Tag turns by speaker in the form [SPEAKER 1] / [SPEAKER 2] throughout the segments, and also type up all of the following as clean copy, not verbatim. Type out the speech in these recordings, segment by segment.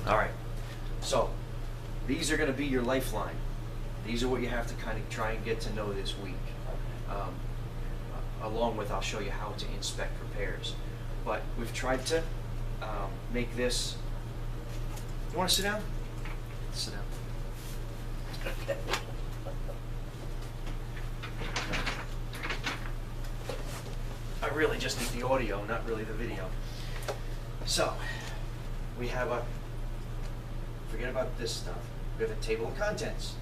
[SPEAKER 1] All right. So these are going to be your lifeline. These are what you have to kind of try and get to know this week. Along with, I'll show you how to inspect repairs. But we've tried to make this. You want to sit down? Sit down. I really just need the audio, not really the video. So, we have forget about this stuff. We have a table of contents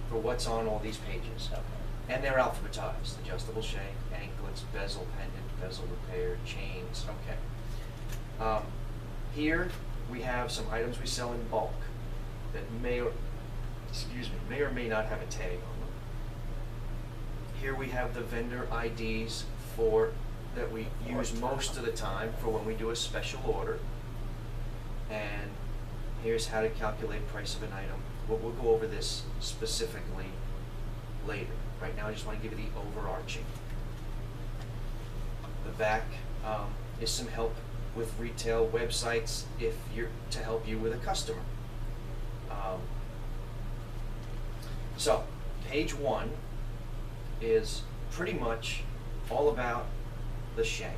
[SPEAKER 1] for what's on all these pages.
[SPEAKER 2] Okay.
[SPEAKER 1] And they're alphabetized: adjustable shank, anklets, bezel, pendant, bezel repair, chains. Okay. Here we have some items we sell in bulk that may or may not have a tag on them. Here we have the vendor IDs that we use most of the time for when we do a special order. And here's how to calculate price of an item. We'll go over this specifically later. Right now I just want to give you the overarching. The back is some help with retail websites to help you with a customer. So page 1 is pretty much all about the shank,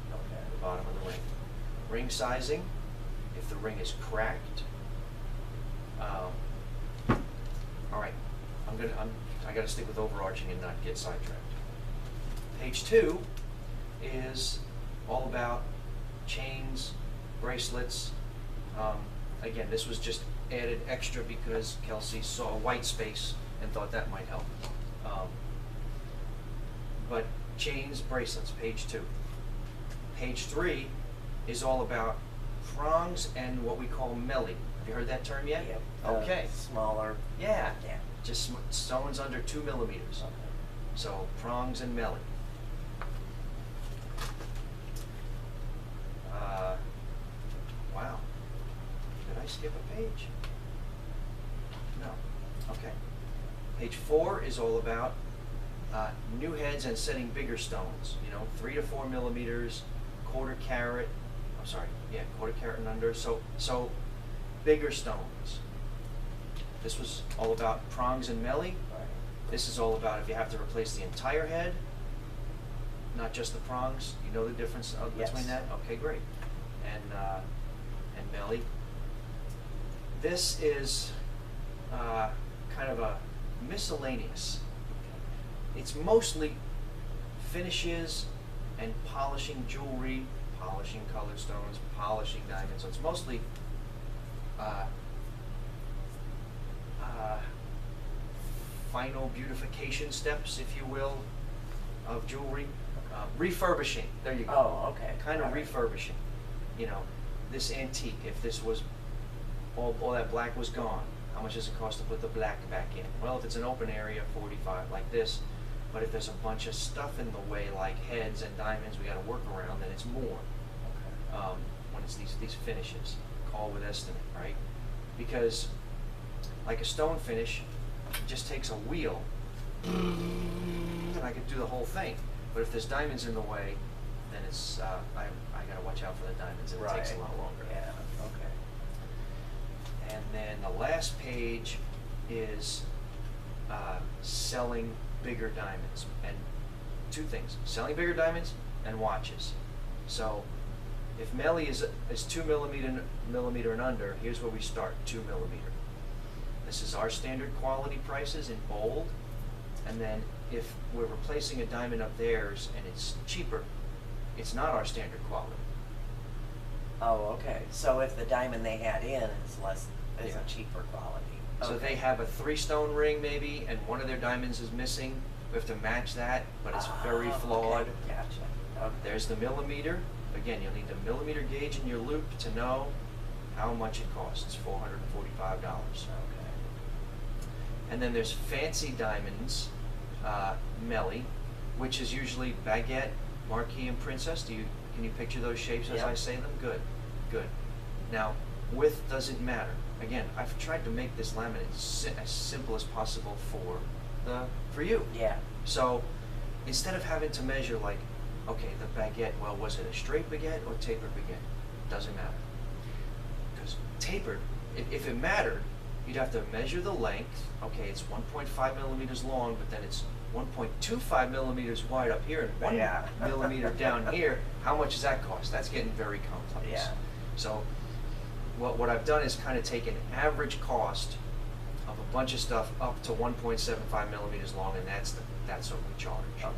[SPEAKER 2] Okay.
[SPEAKER 1] the bottom of the ring. Ring sizing, if the ring is cracked. All right, I got to stick with overarching and not get sidetracked. Page 2 is all about chains, bracelets. Again, this was just added extra because Kelsey saw a white space and thought that might help. But chains, bracelets, page 2. Page 3 is all about prongs and what we call melly. Have you heard that term yet?
[SPEAKER 2] Yep.
[SPEAKER 1] Okay.
[SPEAKER 2] Smaller.
[SPEAKER 1] Yeah.
[SPEAKER 2] Yeah.
[SPEAKER 1] Just stones under 2 millimeters.
[SPEAKER 2] Okay.
[SPEAKER 1] So prongs and melly. Wow. Did I skip a page? No. Okay. Page 4 is all about new heads and setting bigger stones. 3 to 4 millimeters, quarter carat and under. So bigger stones. This was all about prongs and melly.
[SPEAKER 2] Right.
[SPEAKER 1] This is all about if you have to replace the entire head, not just the prongs. You know the difference between
[SPEAKER 2] Yes.
[SPEAKER 1] that? Okay, great. And melly. This is kind of a miscellaneous. It's mostly finishes and polishing jewelry, polishing colored stones, polishing diamonds. So it's mostly final beautification steps, if you will, of jewelry. Refurbishing, there you go.
[SPEAKER 2] Oh, okay.
[SPEAKER 1] Kind of
[SPEAKER 2] All right.
[SPEAKER 1] refurbishing. This antique, if this was, all that black was gone, how much does it cost to put the black back in? Well, if it's an open area, $45 like this. But if there's a bunch of stuff in the way, like heads and diamonds, we got to work around, then it's more.
[SPEAKER 2] Okay.
[SPEAKER 1] When it's these finishes, call with estimate, right? Because like a stone finish, it just takes a wheel, and I could do the whole thing. But if there's diamonds in the way, then it's I got to watch out for the diamonds, and it takes a lot longer.
[SPEAKER 2] Yeah. Okay.
[SPEAKER 1] And then the last page is selling bigger diamonds, and 2 things: selling bigger diamonds and watches. So if melly is 2 millimeter and under, here's where we start: 2 millimeter. This is our standard quality prices in bold. And then if we're replacing a diamond of theirs and it's cheaper, it's not our standard quality.
[SPEAKER 2] Oh, okay. So if the diamond they had in is
[SPEAKER 1] Yeah.
[SPEAKER 2] a cheaper quality.
[SPEAKER 1] So
[SPEAKER 2] Okay.
[SPEAKER 1] they have a 3-stone ring maybe, and one of their diamonds is missing. We have to match that, but it's very flawed.
[SPEAKER 2] Okay. Gotcha. Okay.
[SPEAKER 1] There's the millimeter. Again, you'll need the millimeter gauge in your loop to know how much it costs. $445.
[SPEAKER 2] Okay.
[SPEAKER 1] And then there's fancy diamonds, Melly, which is usually baguette, marquise, and princess. Can you picture those shapes as
[SPEAKER 2] Yep.
[SPEAKER 1] I say them? Good, good. Now, width doesn't matter. Again, I've tried to make this laminate as simple as possible for you.
[SPEAKER 2] Yeah.
[SPEAKER 1] So instead of having to measure like, okay, the baguette, well, was it a straight baguette or tapered baguette? Doesn't matter. Because tapered. If it mattered, you'd have to measure the length. Okay, it's 1.5 millimeters long, but then it's 1.25 millimeters wide up here and 1
[SPEAKER 2] Yeah.
[SPEAKER 1] millimeter down here. How much does that cost? That's getting very complex.
[SPEAKER 2] Yeah.
[SPEAKER 1] So what I've done is kind of taken average cost of a bunch of stuff up to 1.75 millimeters long, and that's what we charge.
[SPEAKER 2] Okay.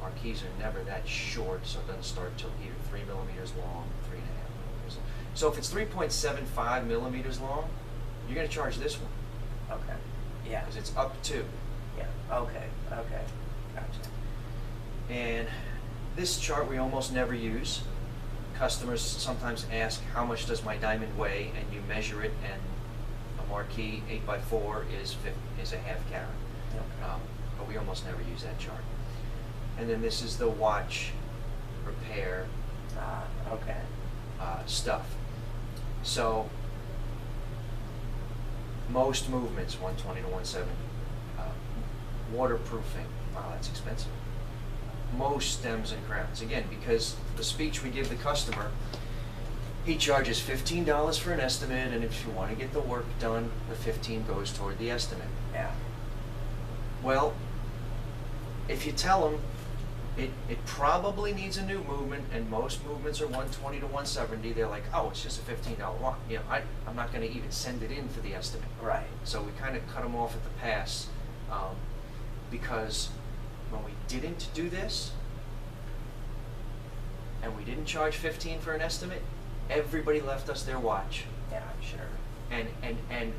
[SPEAKER 1] Our keys are never that short, so it doesn't start till either 3 millimeters long, 3.5 millimeters long. So if it's 3.75 millimeters long, you're going to charge this one
[SPEAKER 2] Okay. Yeah.
[SPEAKER 1] because it's up to.
[SPEAKER 2] Yeah. Okay. Okay. Gotcha.
[SPEAKER 1] And this chart we almost never use. Customers sometimes ask, how much does my diamond weigh? And you measure it, and a marquee 8x4 is a half carat.
[SPEAKER 2] Okay.
[SPEAKER 1] But we almost never use that chart. And then this is the watch repair
[SPEAKER 2] Okay.
[SPEAKER 1] stuff. So most movements, 120 to 170. Waterproofing, wow, that's expensive. Most stems and crowns, again, because the speech we give the customer, he charges $15 for an estimate, and if you want to get the work done, the 15 goes toward the estimate.
[SPEAKER 2] Yeah.
[SPEAKER 1] Well, if you tell them it probably needs a new movement, and most movements are 120 to 170, they're like, oh, it's just a $15 watch. You know, I'm not going to even send it in for the estimate.
[SPEAKER 2] Right.
[SPEAKER 1] So we kind of cut them off at the pass, because when we didn't do this, and we didn't charge 15 for an estimate, everybody left us their watch,
[SPEAKER 2] Yeah, I'm sure.
[SPEAKER 1] and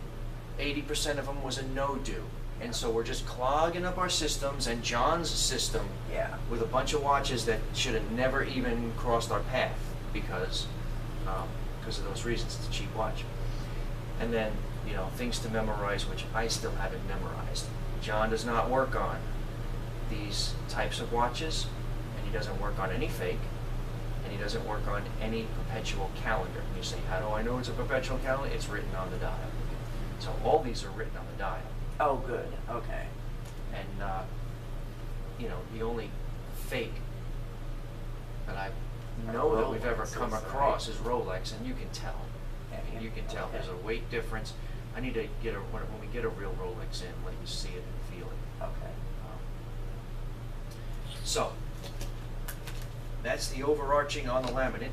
[SPEAKER 1] 80% of them was a no-do. And so we're just clogging up our systems and John's system
[SPEAKER 2] Yeah.
[SPEAKER 1] with a bunch of watches that should have never even crossed our path because of those reasons. It's a cheap watch. And then, you know, things to memorize, which I still haven't memorized. John does not work on these types of watches, and he doesn't work on any fake, and he doesn't work on any perpetual calendar. And you say, how do I know it's a perpetual calendar? It's written on the dial. So all these are written on the dial.
[SPEAKER 2] Oh, good. Okay.
[SPEAKER 1] And, you know, the only fake that I know that we've ever come
[SPEAKER 2] Rolexes, right?
[SPEAKER 1] across is Rolex, and you can tell.
[SPEAKER 2] Yeah,
[SPEAKER 1] I mean, you can tell.
[SPEAKER 2] okay.
[SPEAKER 1] There's a weight difference. I need to get when we get a real Rolex in, let you see it and feel it.
[SPEAKER 2] Okay.
[SPEAKER 1] So, that's the overarching on the laminate.